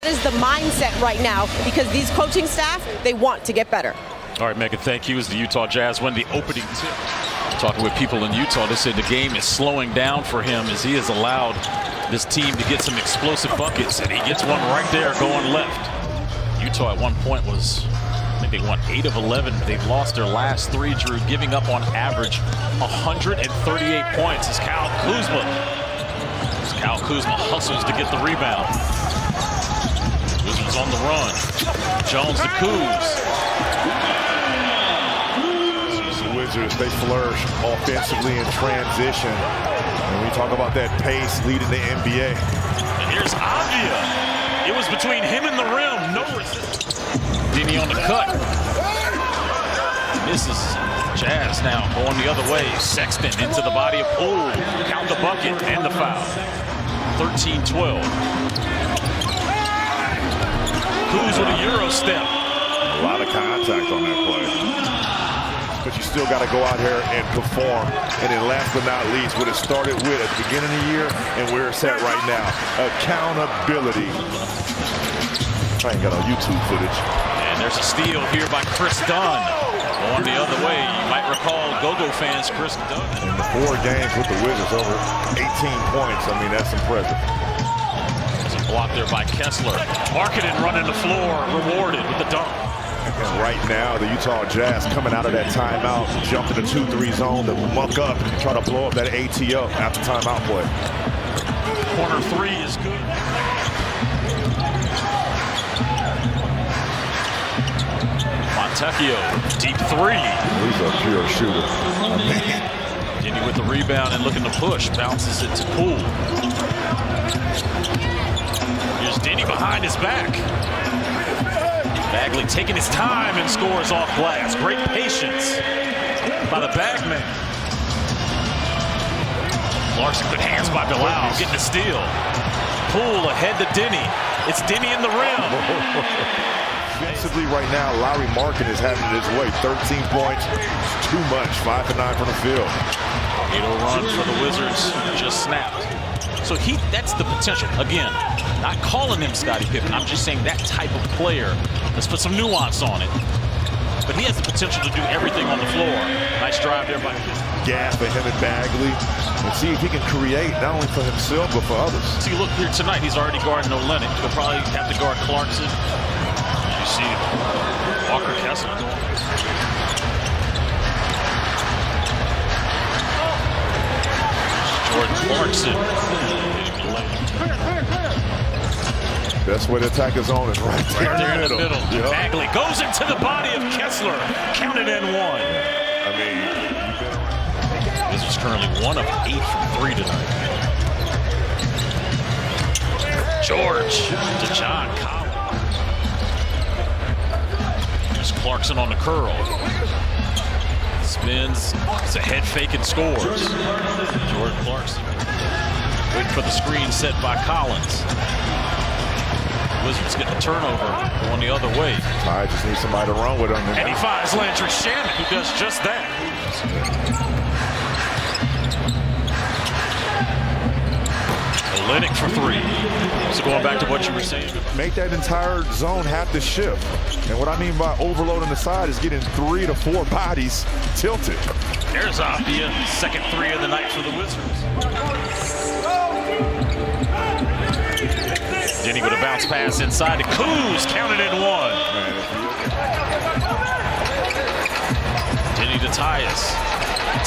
is the mindset right now because these coaching staff, they want to get better. All right, Megan, thank you. As the Utah Jazz win the opening tip. Talking with people in Utah, they said the game is slowing down for him as he has allowed this team to get some explosive buckets, and he gets one right there going left. Utah at one point was, I think they won 8 of 11. They've lost their last 3, Drew, giving up on average 138 points as Kyle Kuzma hustles to get the rebound. Wizards on the run. Jones to Kuz. The Wizards, they flourish offensively in transition. When we talk about that pace leading the NBA. And here's Avdia. It was between him and the rim. No resistance. Dini on the cut. This is Jazz now going the other way. Sexton into the body of Poole. Count the bucket and the foul. 13-12. Kuz with a Euro step. A lot of contact on that play. But you still got to go out here and perform. And then last but not least, what it started with at the beginning of the year and where it's at right now, accountability. I ain't got no YouTube footage. And there's a steal here by Chris Dunn. Going the other way, you might recall Go-Go fans, Chris Dunn. In the 4 games with the Wizards, over 18 points. I mean, that's impressive. There's a block there by Kessler. Markkanen running the floor, rewarded with the dunk. And right now, the Utah Jazz coming out of that timeout, jump to the 2-3 zone to muck up and try to blow up that ATO after timeout play. Corner 3 is good. Fontecchio, deep 3. He's a pure shooter. Dini with the rebound and looking to push. Bounces it to Poole. Here's Dini behind his back. Bagley taking his time and scores off glass. Great patience by the bagman. Clarkson, good hands by Bilal, getting a steal. Poole ahead to Dini. It's Dini in the rim. Offensively right now, Lauri Markkanen is having it his way. 13 points, too much. 5 for 9 from the field. 8-0 run for the Wizards, just snapped. So that's the potential. Again, not calling him Scottie Pippen. I'm just saying that type of player. Let's put some nuance on it. But he has the potential to do everything on the floor. Nice drive there by Gas for him and Bagley. And see if he can create not only for himself, but for others. See, look here tonight, he's already guarding Olynyk. He'll probably have to guard Clarkson. You see Walker Kessler going. Jordan Clarkson. That's where the attack is on, is right there, in the middle. Yep. Bagley goes into the body of Kessler. Counted in 1. I mean, this is currently 1 of 8 from 3 tonight. George to John Collins. There's Clarkson on the curl. Spins. It's a head fake and scores. Jordan Clarkson waiting for the screen set by Collins. Wizards get the turnover going the other way. I just need somebody to run with him. And he finds Landry Shamet, who does just that. Olynyk for 3. So going back to what you were saying. Make that entire zone have to shift. And what I mean by overloading the side is getting 3 to 4 bodies tilted. There's Avdia, second 3 of the night for the Wizards. Dini with a bounce pass inside to Kuz, counted in 1. Dini to Tyus.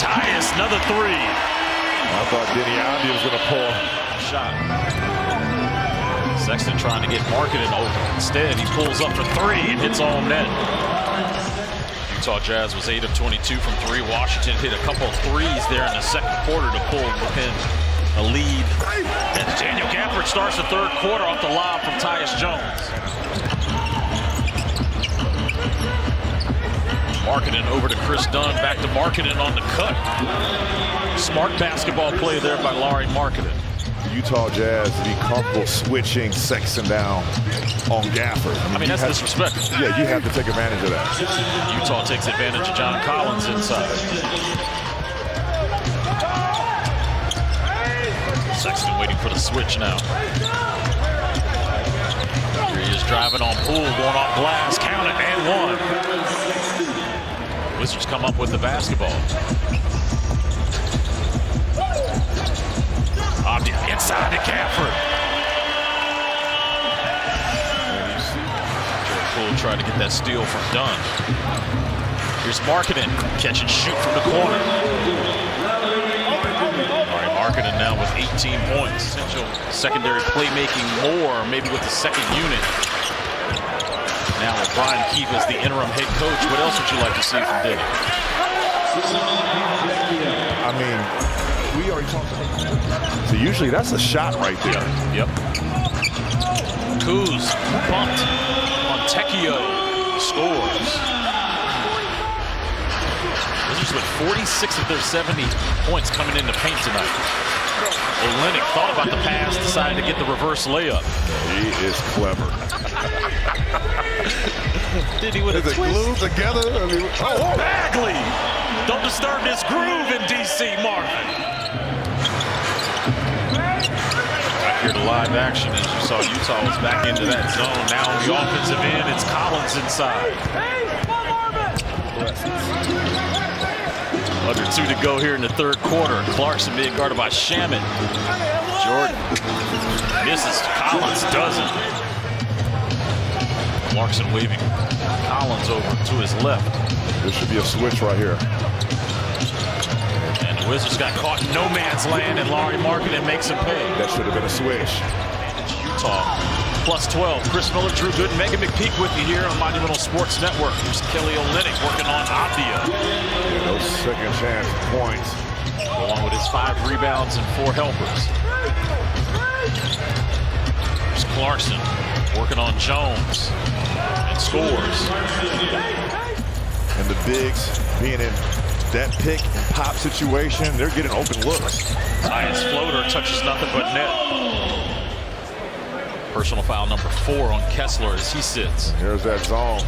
Tyus, another 3. I thought Deni Avdia was going to pull. Shot. Sexton trying to get Markkanen open. Instead, he pulls up for 3 and hits all net. Utah Jazz was 8 of 22 from 3. Washington hit a couple of 3s there in the second quarter to pull within a lead. And Daniel Gafford starts the third quarter off the lob from Tyus Jones. Markkanen over to Chris Dunn. Back to Markkanen on the cut. Smart basketball play there by Lauri Markkanen. Utah Jazz to be comfortable switching Sexton down on Gafford. I mean, that's disrespectful. Yeah, you have to take advantage of that. Utah takes advantage of John Collins inside. Sexton waiting for the switch now. driving on Poole, going off glass, count it, and one. Wizards come up with the basketball. Avdia inside to Gafford. Poole tried to get that steal from Dunn. Here's Markkanen, catch and shoot from the corner. All right, Markkanen now with 18 points. Essential secondary playmaking more, maybe with the second unit. Now with Brian Keefe as the interim head coach, what else would you like to see from Diddy? I mean, we already talked about. So usually that's a shot right there. Yep. Kuz bumped. Montecchio scores. Wizards with 46 of their 70 points coming into paint tonight. Olynyk thought about the pass, decided to get the reverse layup. He is clever. Did he with a twist? Glued together? I mean, oh, Bagley! Don't disturb this groove in D.C., Marvin. Back here to live action, as you saw, Utah was back into that zone. Now on the offensive end, it's Collins inside. Under 2 to go here in the third quarter. Clarkson being guarded by Shamet. Jordan misses. Collins doesn't. Clarkson waving Collins over to his left. This should be a switch right here. And the Wizards got caught in no man's land, and Lauri Markkanen makes him pay. That should have been a switch. Utah plus 12. Chris Miller, Drew Gooden, Megan McPeak with you here on Monumental Sports Network. Here's Kelly Olynyk working on Avdia. Yeah, those second chance points. Along with his 5 rebounds and 4 helpers. Here's Clarkson working on Jones and scores. And the bigs being in that pick and pop situation, they're getting open looks. Tyus floater touches nothing but net. Personal foul number 4 on Kessler as he sits. Here's that zone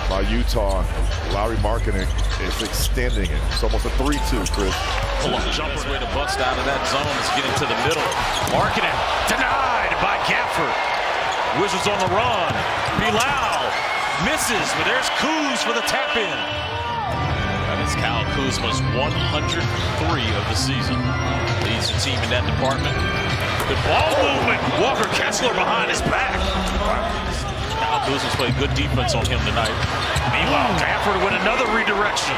by Utah. Lauri Markkanen is extending it. It's almost a 3-2, Chris. Pull-up jumper's way to bust out of that zone is getting to the middle. Markkanen denied by Gafford. Wizards on the run. Bilal misses, but there's Kuz for the tap-in. That is Kyle Kuzma's 103 of the season. Leads the team in that department. Good ball movement. Walker Kessler behind his back. Kyle Kuzma's played good defense on him tonight. Meanwhile, Gafford with another redirection.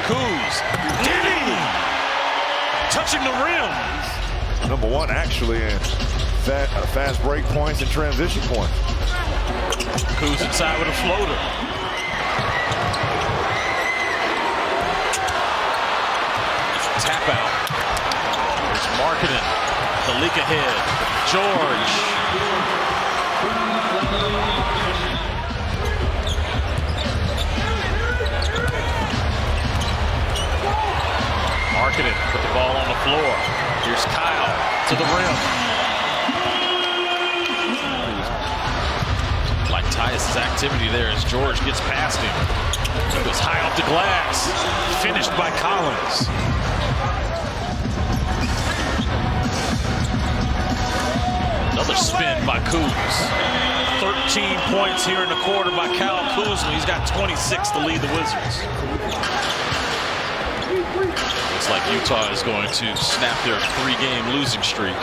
Kuz, Diddy, touching the rim. Number 1 actually in fast break points and transition points. Kuz inside with a floater. Tap out. There's Markkanen. The leak ahead. George. Markkanen put the ball on the floor. Here's Kyle to the rim. Like Tyus' activity there as George gets past him. He goes high off the glass. Finished by Collins. Another spin by Kuz. 13 points here in the quarter by Kyle Kuzma. He's got 26 to lead the Wizards. Looks like Utah is going to snap their 3-game losing streak.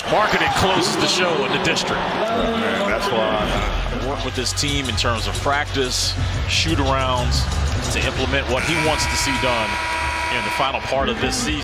Markkanen closes the show in the district. Man, that's why I work with this team in terms of practice, shoot-arounds, to implement what he wants to see done in the final part of this season.